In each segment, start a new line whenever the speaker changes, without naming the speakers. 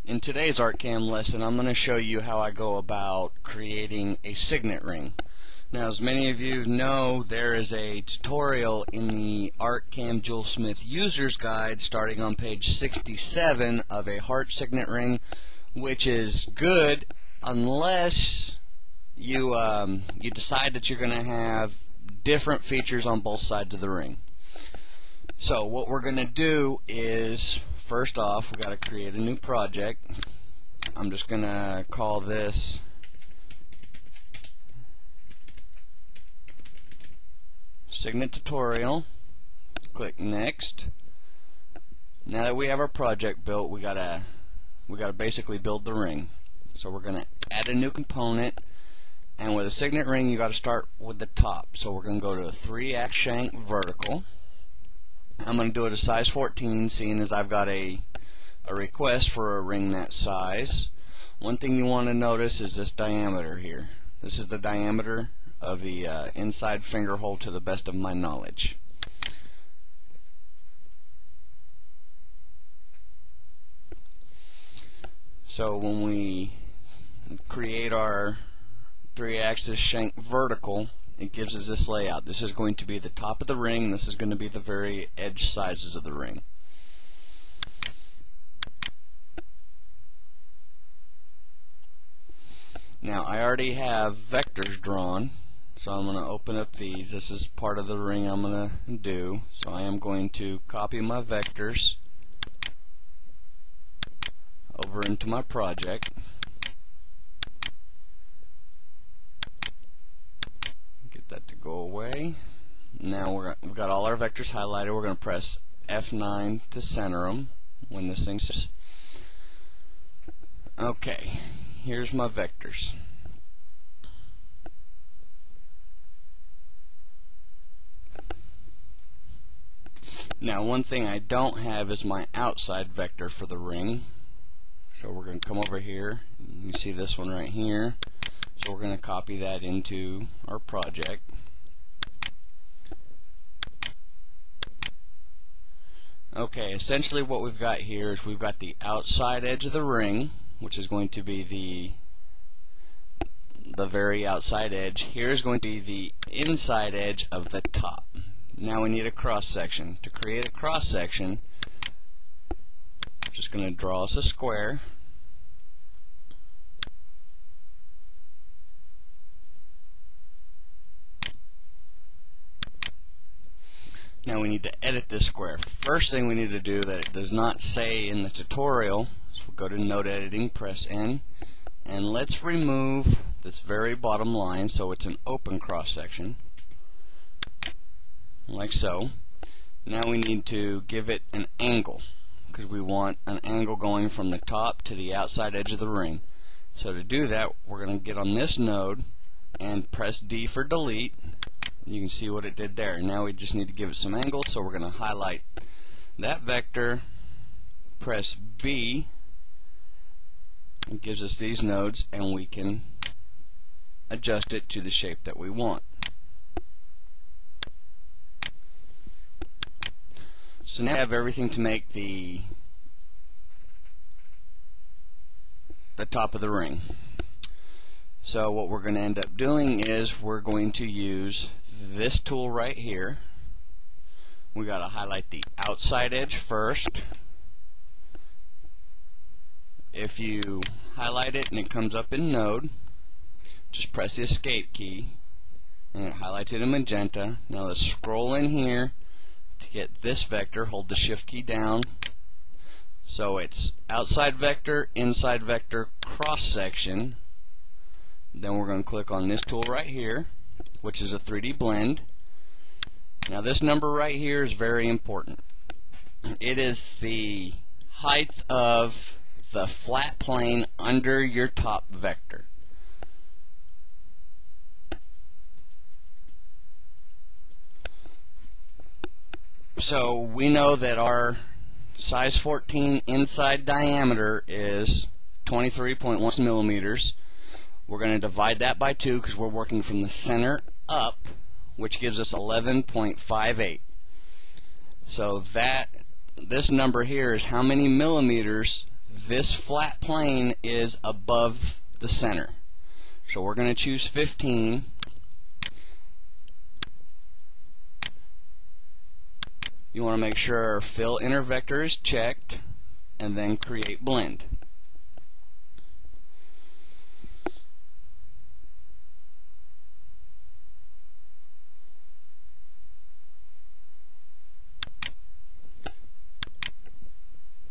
In today's artcam lesson, I'm going to show you how I go about creating a signet ring. Now, as many of you know, there is a tutorial in the artcam Jewel Smith User's Guide starting on page 67 of a heart signet ring, which is good unless you decide that you're going to have different features on both sides of the ring. So what we're going to do is, first off, we got to create a new project. I'm just going to call this Signet Tutorial. Click Next. Now that we have our project built, we gotta basically build the ring. So we're going to add a new component, and with a signet ring, you got to start with the top. So we're going to go to a 3-ax shank vertical. I'm going to do it a size 14, seeing as I've got a request for a ring that size. One thing you want to notice is this diameter here. This is the diameter of the inside finger hole to the best of my knowledge. So when we create our 3-axis shank vertical, it gives us this layout. This is going to be the top of the ring. This is going to be the very edge sizes of the ring. Now, I already have vectors drawn, so I'm going to open up these. This is part of the ring I'm going to do. So I am going to copy my vectors over into my project. That to go away. Now we've got all our vectors highlighted. We're going to press F9 to center them when this thing says. Okay, here's my vectors. Now, one thing I don't have is my outside vector for the ring. So we're going to come over here. You see this one right here. So we're going to copy that into our project. Okay, essentially what we've got here is we've got the outside edge of the ring, which is going to be the very outside edge. Here's going to be the inside edge of the top. Now we need a cross section. To create a cross section, I'm just going to draw us a square. Now we need to edit this square. First thing we need to do that it does not say in the tutorial, so we'll go to Node Editing, press N, and let's remove this very bottom line so it's an open cross section, like so. Now we need to give it an angle, because we want an angle going from the top to the outside edge of the ring. So to do that, we're going to get on this node and press D for delete. You can see what it did there. Now we just need to give it some angle, so we're going to highlight that vector, press B, it gives us these nodes, and we can adjust it to the shape that we want. So now we have everything to make the top of the ring. So what we're going to end up doing is we're going to use this tool right here. We got to highlight the outside edge first. If you highlight it and it comes up in node, just press the escape key and it highlights it in magenta. Now let's scroll in here to get this vector. Hold the shift key down. So it's outside vector, inside vector, cross section. Then we're going to click on this tool right here, which is a 3D blend. Now this number right here is very important. It is the height of the flat plane under your top vector. So we know that our size 14 inside diameter is 23.1 millimeters. We're going to divide that by 2 because we're working from the center up, which gives us 11.58. So this number here is how many millimeters this flat plane is above the center. So we're going to choose 15. You want to make sure our fill inner vector is checked, and then create blend.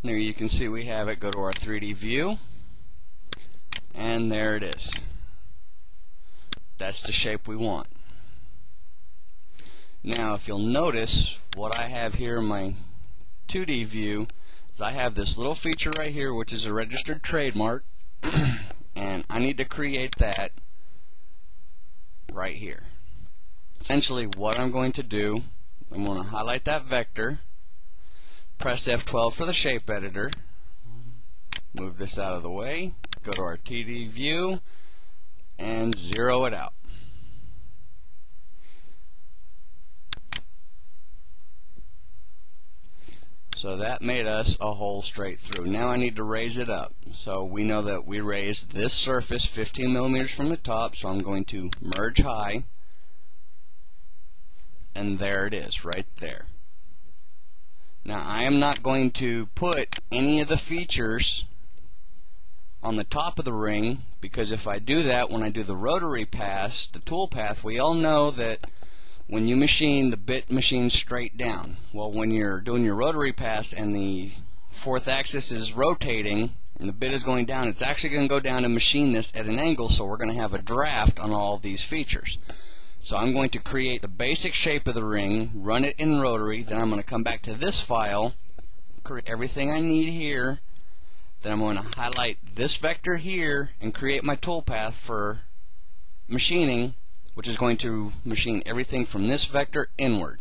There you can see we have it. Go to our 3D view, and there it is. That's the shape we want. Now if you'll notice, what I have here in my 2D view is I have this little feature right here which is a registered trademark, and I need to create that right here. Essentially what I'm going to do, I'm going to highlight that vector, press F12 for the shape editor, move this out of the way, go to our 2D view, and zero it out. So that made us a hole straight through. Now I need to raise it up. So we know that we raised this surface 15 millimeters from the top, so I'm going to merge high, and there it is, right there. Now I am not going to put any of the features on the top of the ring, because if I do that, when I do the rotary pass, the tool path, we all know that when you machine, the bit machines straight down. Well, when you're doing your rotary pass and the fourth axis is rotating and the bit is going down, it's actually going to go down and machine this at an angle, so we're going to have a draft on all of these features. So I'm going to create the basic shape of the ring, run it in rotary, then I'm going to come back to this file, create everything I need here, then I'm going to highlight this vector here and create my toolpath for machining, which is going to machine everything from this vector inward.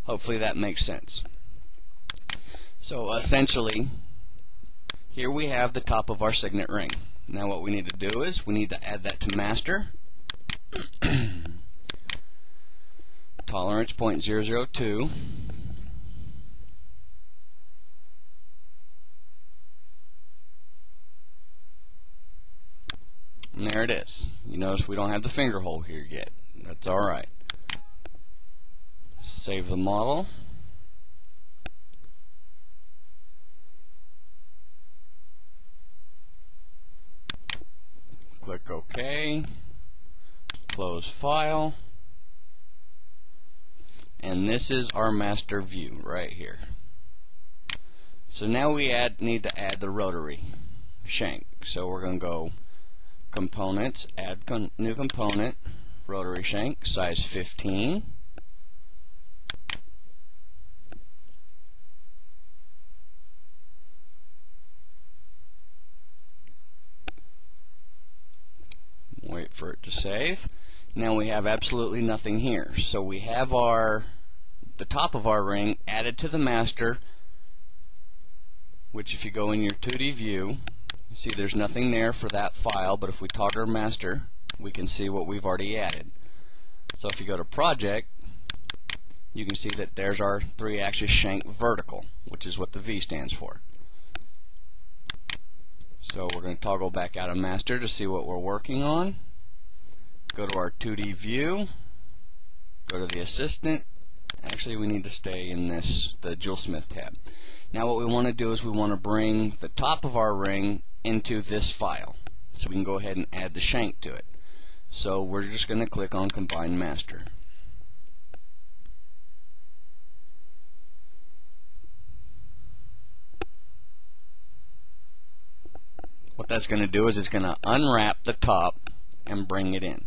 Hopefully that makes sense. So essentially, here we have the top of our signet ring. Now what we need to do is we need to add that to master. Tolerance 0.002. And there it is. You notice we don't have the finger hole here yet. That's alright. Save the model. Click OK. Close file. And this is our master view right here. So now we need to add the rotary shank. So we're going to go Components, add new component, rotary shank, size 15. Wait for it to save. Now we have absolutely nothing here. So we have the top of our ring added to the master, which if you go in your 2D view, see there's nothing there for that file, but if we toggle master, we can see what we've already added. So if you go to project, you can see that there's our 3-axis shank vertical, which is what the V stands for. So we're going to toggle back out of master to see what we're working on. Go to our 2D view, go to the assistant. Actually, we need to stay in the Jewel Smith tab. Now what we want to do is we want to bring the top of our ring into this file, so we can go ahead and add the shank to it. So we're just going to click on Combine Master. What that's going to do is it's going to unwrap the top and bring it in.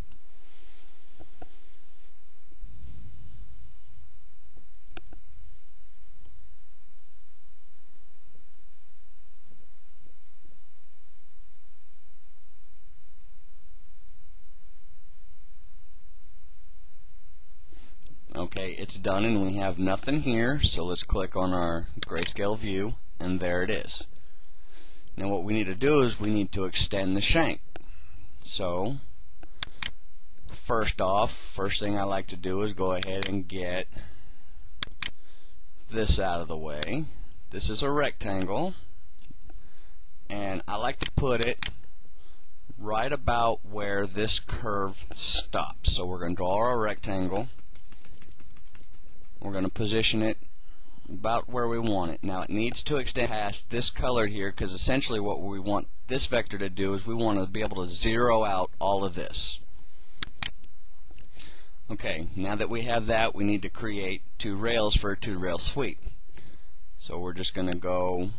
Okay, it's done and we have nothing here, so let's click on our grayscale view, and there it is. Now what we need to do is we need to extend the shank. So first thing I like to do is go ahead and get this out of the way. This is a rectangle. and I like to put it right about where this curve stops. So we're going to draw our rectangle. We're going to position it about where we want it. Now it needs to extend past this color here, because essentially what we want this vector to do is we want to be able to zero out all of this. Okay, now that we have that, we need to create two rails for a two-rail sweep. So we're just going to go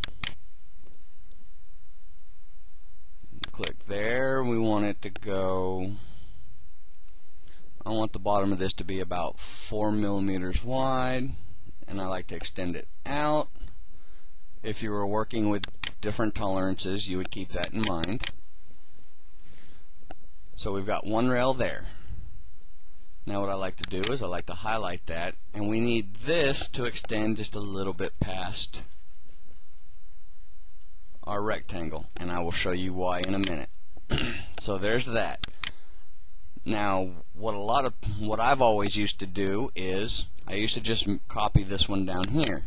click there. We want it to go, I want the bottom of this to be about 4 millimeters wide, and I like to extend it out. If you were working with different tolerances, you would keep that in mind. So we've got one rail there. Now what I like to do is I like to highlight that, and we need this to extend just a little bit past our rectangle, and I will show you why in a minute. So there's that. Now what I've always used to do is I used to just copy this one down here.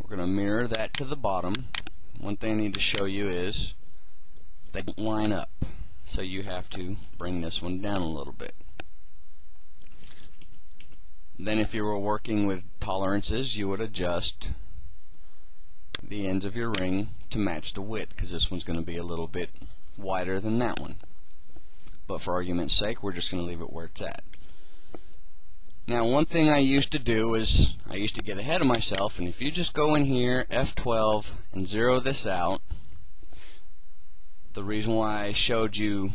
We're going to mirror that to the bottom. One thing I need to show you is they don't line up, so you have to bring this one down a little bit. Then if you were working with tolerances, you would adjust the ends of your ring to match the width, because this one's going to be a little bit wider than that one. But for argument's sake, we're just going to leave it where it's at. Now one thing I used to do is I used to get ahead of myself, and if you just go in here, F12, and zero this out, the reason why I showed you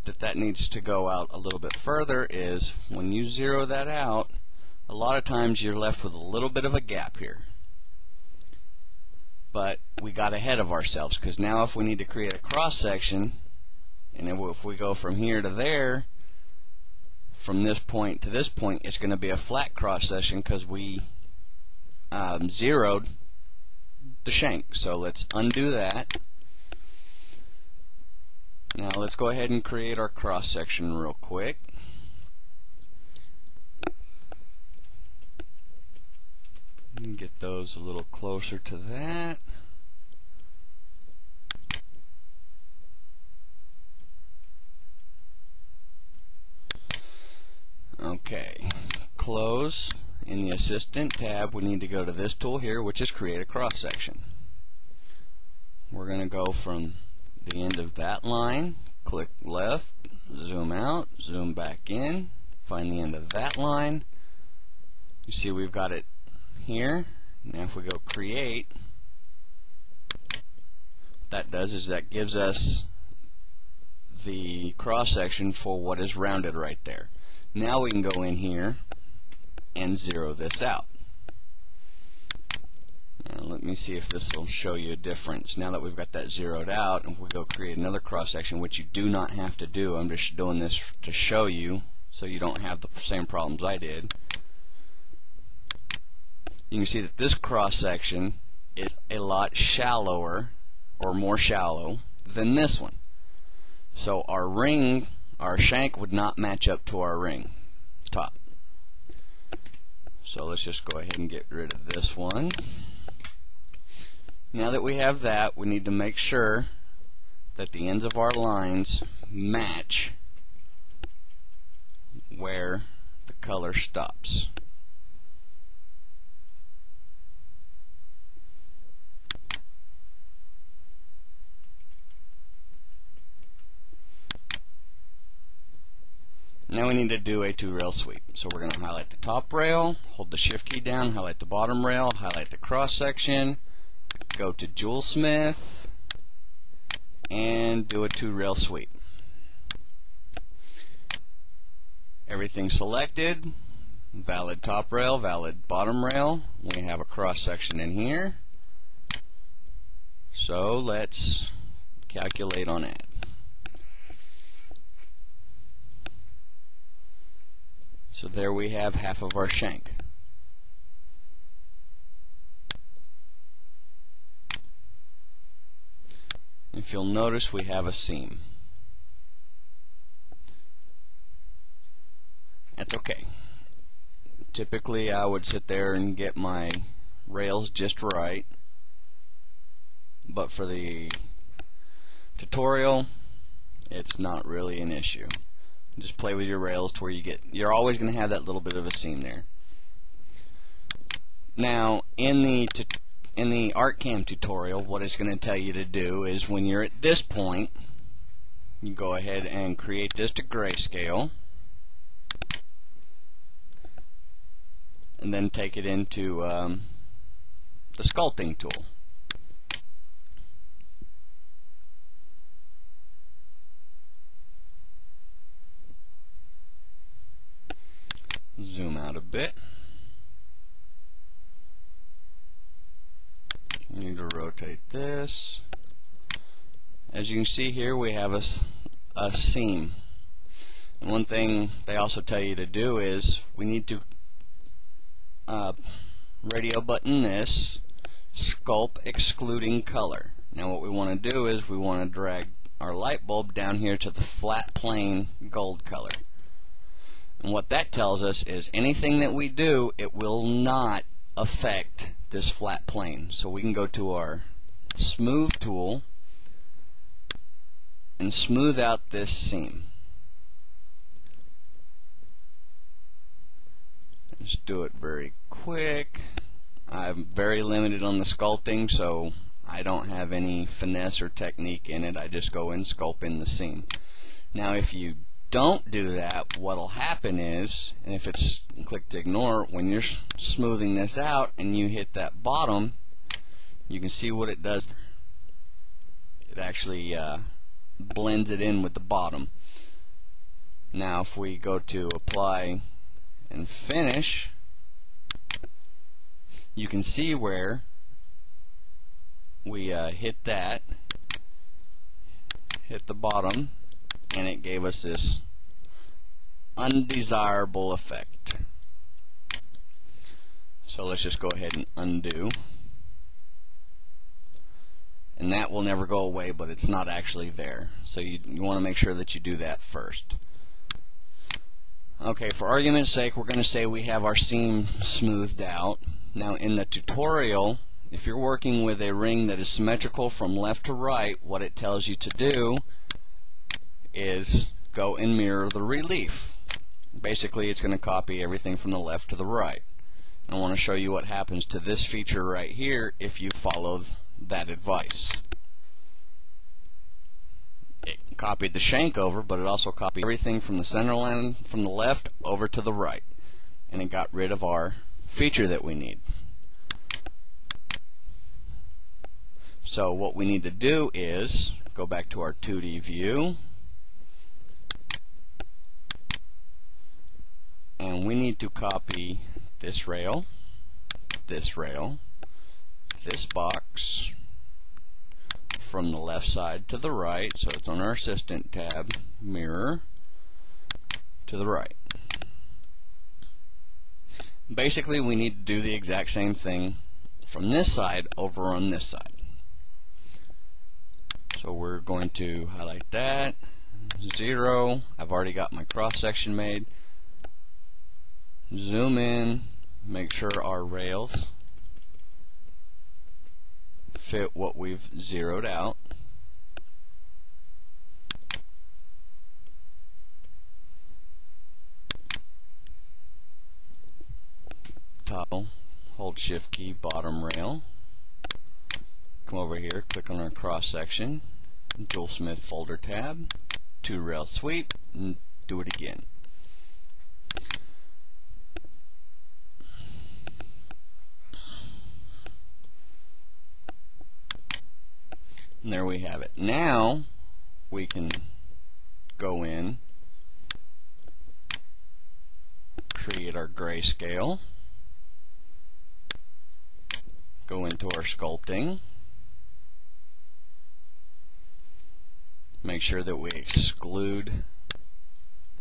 that that needs to go out a little bit further is when you zero that out, a lot of times you're left with a little bit of a gap here. But we got ahead of ourselves, because now if we need to create a cross section, and if we go from here to there, from this point to this point, it's going to be a flat cross section because we zeroed the shank. So let's undo that. Now let's go ahead and create our cross section real quick. And get those a little closer to that. Okay, close. In the Assistant tab, we need to go to this tool here, which is Create a Cross Section. We're going to go from the end of that line, click left, zoom out, zoom back in, find the end of that line. You see we've got it here. Now if we go Create, what that does is that gives us the cross section for what is rounded right there. Now we can go in here and zero this out. Now let me see if this will show you a difference. Now that we've got that zeroed out, and we go create another cross section, which you do not have to do. I'm just doing this to show you so you don't have the same problems I did. You can see that this cross section is a lot shallower, or more shallow, than this one. So our ring, our shank would not match up to our ring top. So let's just go ahead and get rid of this one. Now that we have that, we need to make sure that the ends of our lines match where the color stops. Now we need to do a two-rail sweep. So we're going to highlight the top rail, hold the Shift key down, highlight the bottom rail, highlight the cross section, go to Jewel Smith, and do a two-rail sweep. Everything selected, valid top rail, valid bottom rail. We have a cross section in here. So let's calculate on it. So there we have half of our shank. If you'll notice, we have a seam. That's okay. Typically I would sit there and get my rails just right, but for the tutorial, it's not really an issue. Just play with your rails to where you're always going to have that little bit of a seam there. Now, in the artcam tutorial, what it's going to tell you to do is when you're at this point, you go ahead and create this to grayscale, and then take it into the sculpting tool. Zoom out a bit. We need to rotate this. As you can see here, we have a seam. And one thing they also tell you to do is we need to radio button this, sculpt excluding color. Now what we want to do is we want to drag our light bulb down here to the flat plane gold color. And what that tells us is anything that we do, it will not affect this flat plane. So we can go to our smooth tool and smooth out this seam. Just do it very quick. I'm very limited on the sculpting, so I don't have any finesse or technique in it. I just go and sculpt in the seam. Now if you don't do that, what'll happen is, and if it's click to ignore, when you're smoothing this out and you hit that bottom, you can see what it does. It actually blends it in with the bottom. Now if we go to apply and finish, you can see where we hit that, hit the bottom, and it gave us this undesirable effect. So let's just go ahead and undo. And that will never go away, but it's not actually there. So you want to make sure that you do that first. Okay, for argument's sake, we're going to say we have our seam smoothed out. Now in the tutorial, if you're working with a ring that is symmetrical from left to right, what it tells you to do is go and mirror the relief. Basically, it's going to copy everything from the left to the right. And I want to show you what happens to this feature right here if you follow that advice. It copied the shank over, but it also copied everything from the center line from the left over to the right. And it got rid of our feature that we need. So what we need to do is go back to our 2D view, and we need to copy this rail, this box from the left side to the right, so it's on our Assistant tab, mirror to the right. Basically, we need to do the exact same thing from this side over on this side. So we're going to highlight that, 0. I've already got my cross section made. Zoom in, make sure our rails fit what we've zeroed out. Toggle, hold shift key, bottom rail. Come over here, click on our cross section, Joel Smith folder tab, 2 rail sweep, and do it again. And there we have it. Now we can go in, create our grayscale, go into our sculpting, make sure that we exclude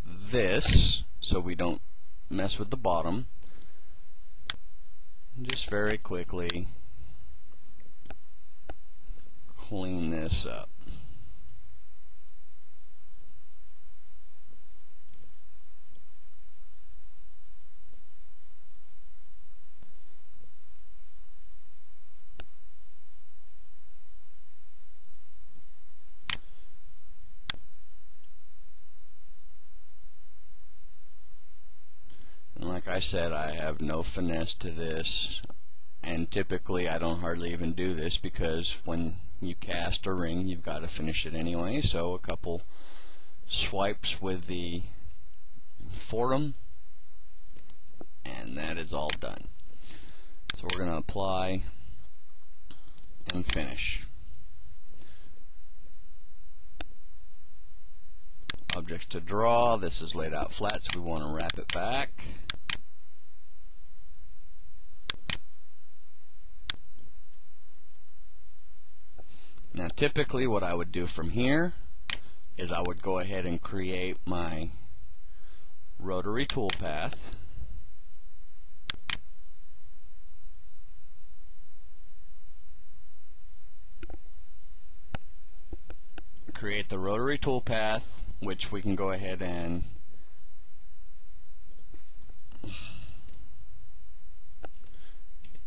this so we don't mess with the bottom. Just very quickly clean this up. I said, I have no finesse to this, and typically I don't hardly even do this because when you cast a ring you've got to finish it anyway. So a couple swipes with the Fortum and that is all done. So we're going to apply and finish. Objects to draw. This is laid out flat, so we want to wrap it back. Now typically what I would do from here is I would go ahead and create my rotary toolpath. Create the rotary toolpath, which we can go ahead and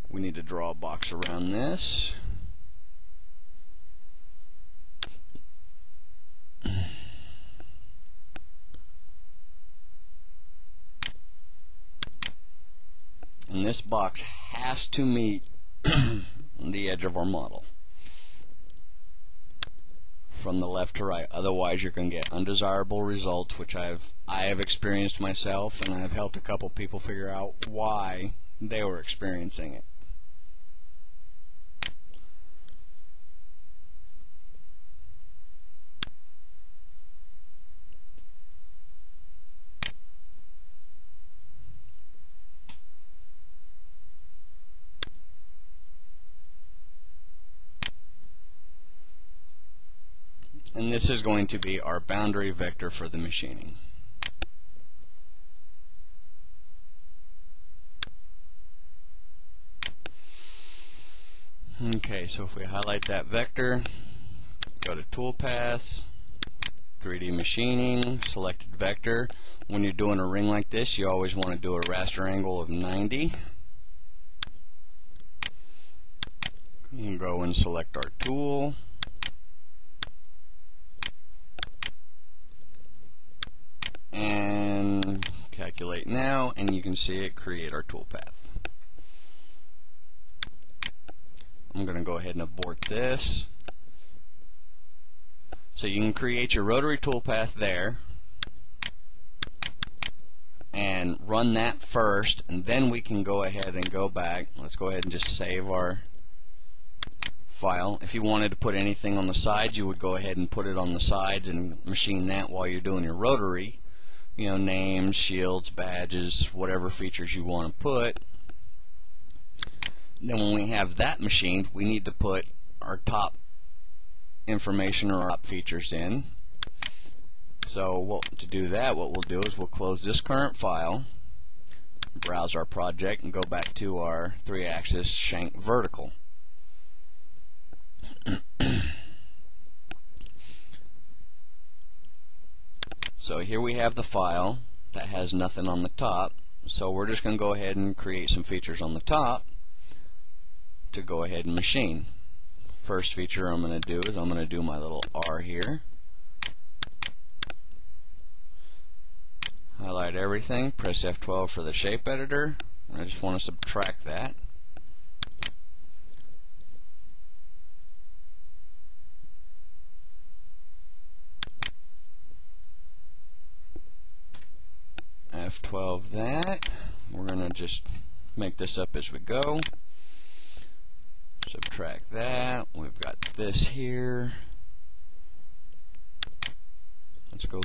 we need to draw a box around this. And this box has to meet the edge of our model from the left to right, otherwise you're going to get undesirable results, which I have experienced myself, and I've helped a couple people figure out why they were experiencing it. And this is going to be our boundary vector for the machining. Okay, so if we highlight that vector, go to Toolpaths, 3D Machining, selected vector. When you're doing a ring like this, you always want to do a raster angle of 90. You can go and select our tool. And calculate now, and you can see it create our toolpath. I'm going to go ahead and abort this. So you can create your rotary toolpath there and run that first, and then we can go ahead and go back. Let's go ahead and just save our file. If you wanted to put anything on the sides, you would go ahead and put it on the sides and machine that while you're doing your rotary. You know, names, shields, badges, whatever features you want to put. Then when we have that machined, we need to put our top information or our top features in. So to do that, what we'll do is we'll close this current file, browse our project, and go back to our 3-axis shank vertical. So here we have the file that has nothing on the top, so we're just going to go ahead and create some features on the top to go ahead and machine. First feature I'm going to do is I'm going to do my little R here. Highlight everything, press F12 for the shape editor. I just want to subtract that. F12 that. We're going to just make this up as we go. Subtract that. We've got this here. Let's go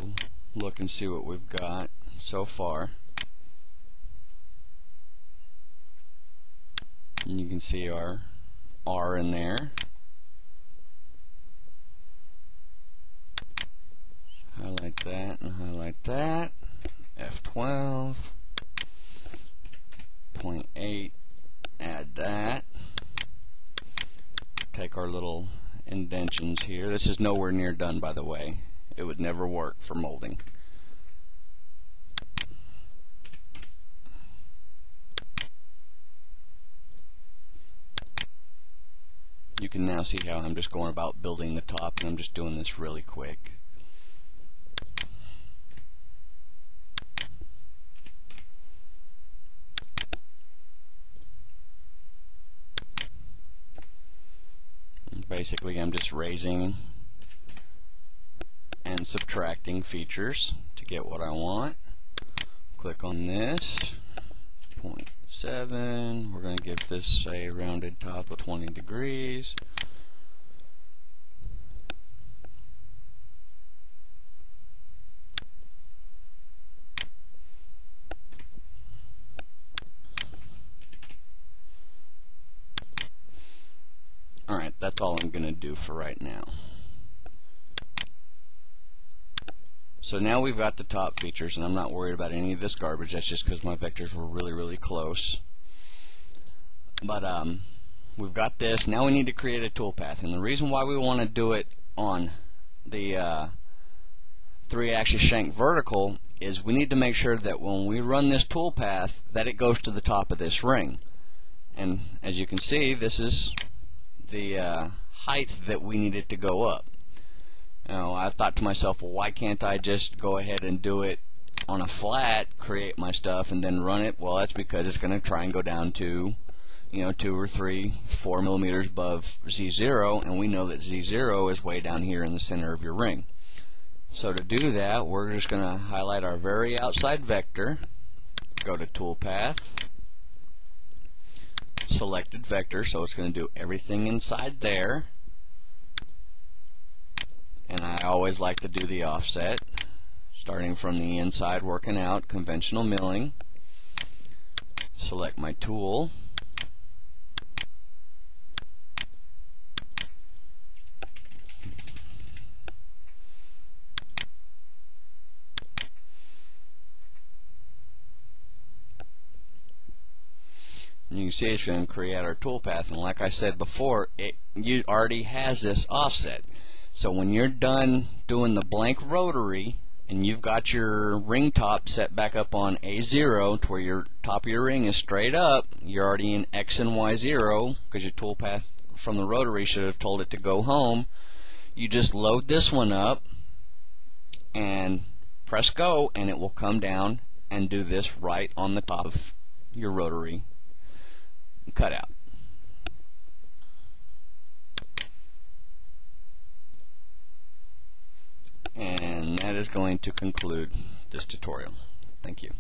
look and see what we've got so far. And you can see our R in there. Highlight that and highlight that. F12, 0.8, add that. Take our little indentions here. This is nowhere near done, by the way. It would never work for molding. You can now see how I'm just going about building the top, and I'm just doing this really quick. Basically, I'm just raising and subtracting features to get what I want. Click on this, 0.7. We're going to give this a rounded top of 20 degrees. Alright, that's all I'm going to do for right now. So now we've got the top features, and I'm not worried about any of this garbage. That's just because my vectors were really close. But we've got this. Now we need to create a toolpath, and the reason why we want to do it on the 3-axis shank vertical is we need to make sure that when we run this toolpath that it goes to the top of this ring. And as you can see, this is the height that we needed to go up. Now, I thought to myself, well, why can't I just go ahead and do it on a flat, create my stuff, and then run it? Well, that's because it's going to try and go down to, 2 or 3, 4 millimeters above Z0, and we know that Z0 is way down here in the center of your ring. So to do that, we're just going to highlight our very outside vector, go to Toolpath, selected vector, so it's going to do everything inside there. And I always like to do the offset, starting from the inside, working out, conventional milling. Select my tool. And you can see it's going to create our toolpath, and like I said before, it already has this offset. So when you're done doing the blank rotary and you've got your ring top set back up on A0 to where your top of your ring is straight up, you're already in X and Y0 because your toolpath from the rotary should have told it to go home. You just load this one up and press go, and it will come down and do this right on the top of your rotary cutout. And that is going to conclude this tutorial. Thank you.